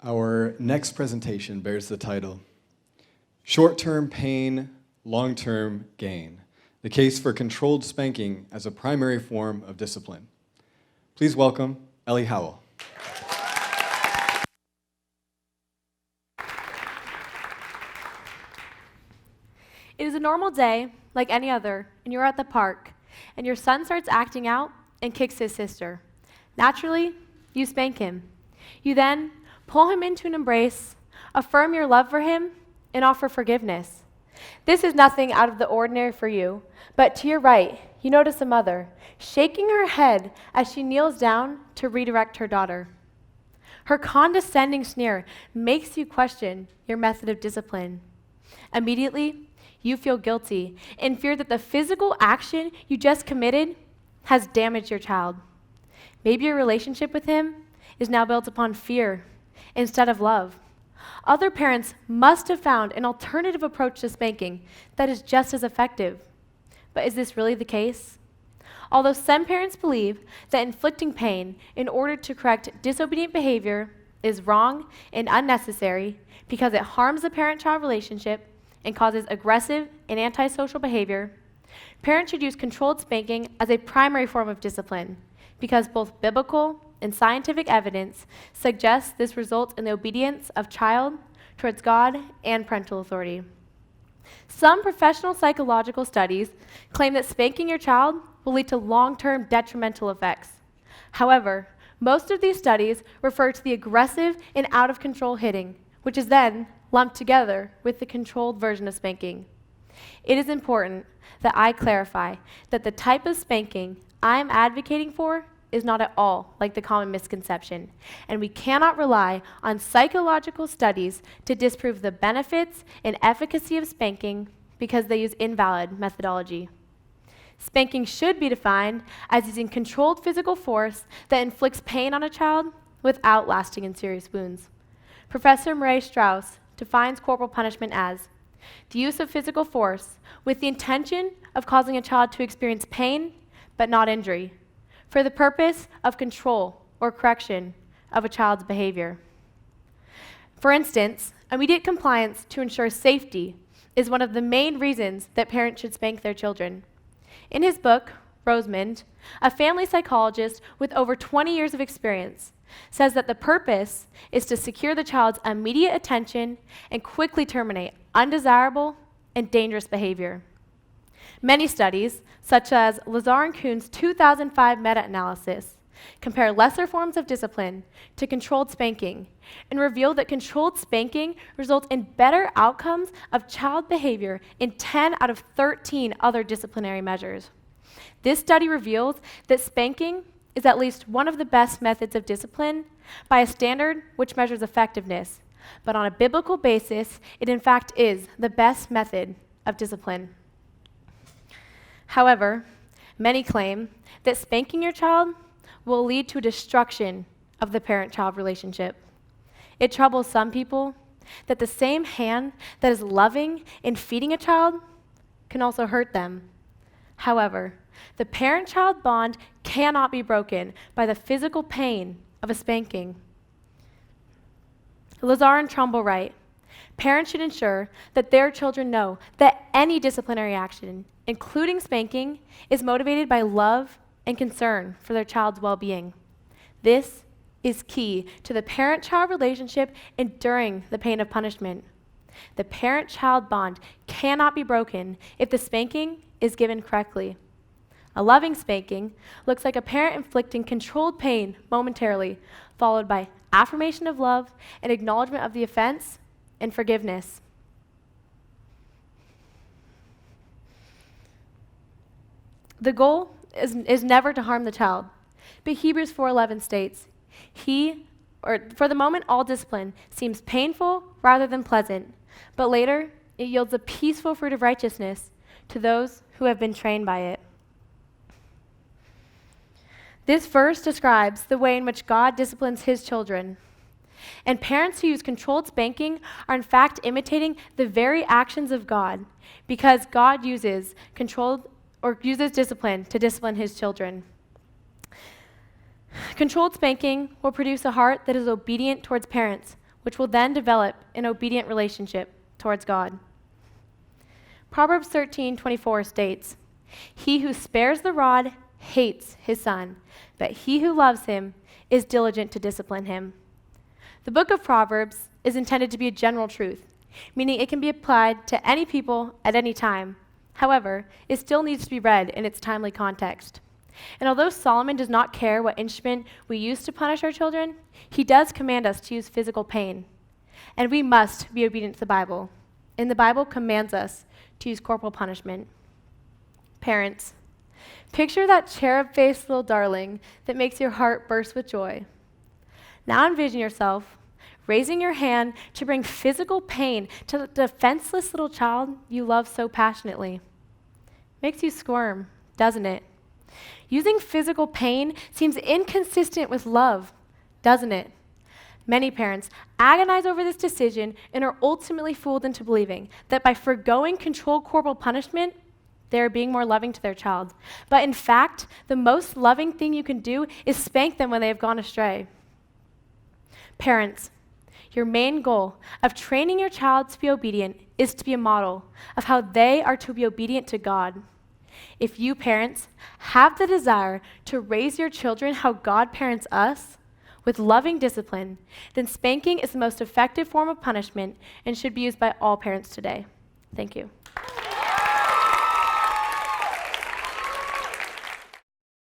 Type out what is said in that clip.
Our next presentation bears the title, Short-Term Pain, Long-Term Gain, the case for controlled spanking as a primary form of discipline. Please welcome Ellie Howell. It is a normal day, like any other, and you're at the park, and your son starts acting out and kicks his sister. Naturally, you spank him. You then pull him into an embrace, affirm your love for him, and offer forgiveness. This is nothing out of the ordinary for you, but to your right, you notice a mother shaking her head as she kneels down to redirect her daughter. Her condescending sneer makes you question your method of discipline. Immediately, you feel guilty and fear that the physical action you just committed has damaged your child. Maybe your relationship with him is now built upon fear instead of love. Other parents must have found an alternative approach to spanking that is just as effective. But is this really the case? Although some parents believe that inflicting pain in order to correct disobedient behavior is wrong and unnecessary because it harms the parent-child relationship and causes aggressive and antisocial behavior, parents should use controlled spanking as a primary form of discipline because both biblical and scientific evidence suggests this results in the obedience of child towards God and parental authority. Some professional psychological studies claim that spanking your child will lead to long-term detrimental effects. However, most of these studies refer to the aggressive and out-of-control hitting, which is then lumped together with the controlled version of spanking. It is important that I clarify that the type of spanking I am advocating for is not at all like the common misconception, and we cannot rely on psychological studies to disprove the benefits and efficacy of spanking because they use invalid methodology. Spanking should be defined as using controlled physical force that inflicts pain on a child without lasting and serious wounds. Professor Murray Strauss defines corporal punishment as the use of physical force with the intention of causing a child to experience pain but not injury, for the purpose of control or correction of a child's behavior. For instance, immediate compliance to ensure safety is one of the main reasons that parents should spank their children. In his book, Rosamond, a family psychologist with over 20 years of experience says that the purpose is to secure the child's immediate attention and quickly terminate undesirable and dangerous behavior. Many studies, such as Lazar and Kuhn's 2005 meta-analysis, compare lesser forms of discipline to controlled spanking and reveal that controlled spanking results in better outcomes of child behavior in 10 out of 13 other disciplinary measures. This study reveals that spanking is at least one of the best methods of discipline by a standard which measures effectiveness, but on a biblical basis, it in fact is the best method of discipline. However, many claim that spanking your child will lead to a destruction of the parent-child relationship. It troubles some people that the same hand that is loving and feeding a child can also hurt them. However, the parent-child bond cannot be broken by the physical pain of a spanking. Lazar and Trumbull write, parents should ensure that their children know that any disciplinary action, including spanking, is motivated by love and concern for their child's well-being. This is key to the parent-child relationship enduring the pain of punishment. The parent-child bond cannot be broken if the spanking is given correctly. A loving spanking looks like a parent inflicting controlled pain momentarily, followed by affirmation of love and acknowledgement of the offense and forgiveness. The goal is never to harm the child, but Hebrews 4:11 states, for the moment all discipline seems painful rather than pleasant, but later it yields a peaceful fruit of righteousness to those who have been trained by it. This verse describes the way in which God disciplines his children. And parents who use controlled spanking are in fact imitating the very actions of God, because God uses discipline to discipline his children. Controlled spanking will produce a heart that is obedient towards parents which will then develop an obedient relationship towards God. Proverbs 13:24 states, "He who spares the rod hates his son, but he who loves him is diligent to discipline him." The book of Proverbs is intended to be a general truth, meaning it can be applied to any people at any time. However, it still needs to be read in its timely context. And although Solomon does not care what instrument we use to punish our children, he does command us to use physical pain. And we must be obedient to the Bible. And the Bible commands us to use corporal punishment. Parents, picture that cherub-faced little darling that makes your heart burst with joy. Now envision yourself raising your hand to bring physical pain to the defenseless little child you love so passionately. Makes you squirm, doesn't it? Using physical pain seems inconsistent with love, doesn't it? Many parents agonize over this decision and are ultimately fooled into believing that by forgoing controlled corporal punishment, they are being more loving to their child. But in fact, the most loving thing you can do is spank them when they have gone astray. Parents, your main goal of training your child to be obedient is to be a model of how they are to be obedient to God. If you parents have the desire to raise your children how God parents us, with loving discipline, then spanking is the most effective form of punishment and should be used by all parents today. Thank you.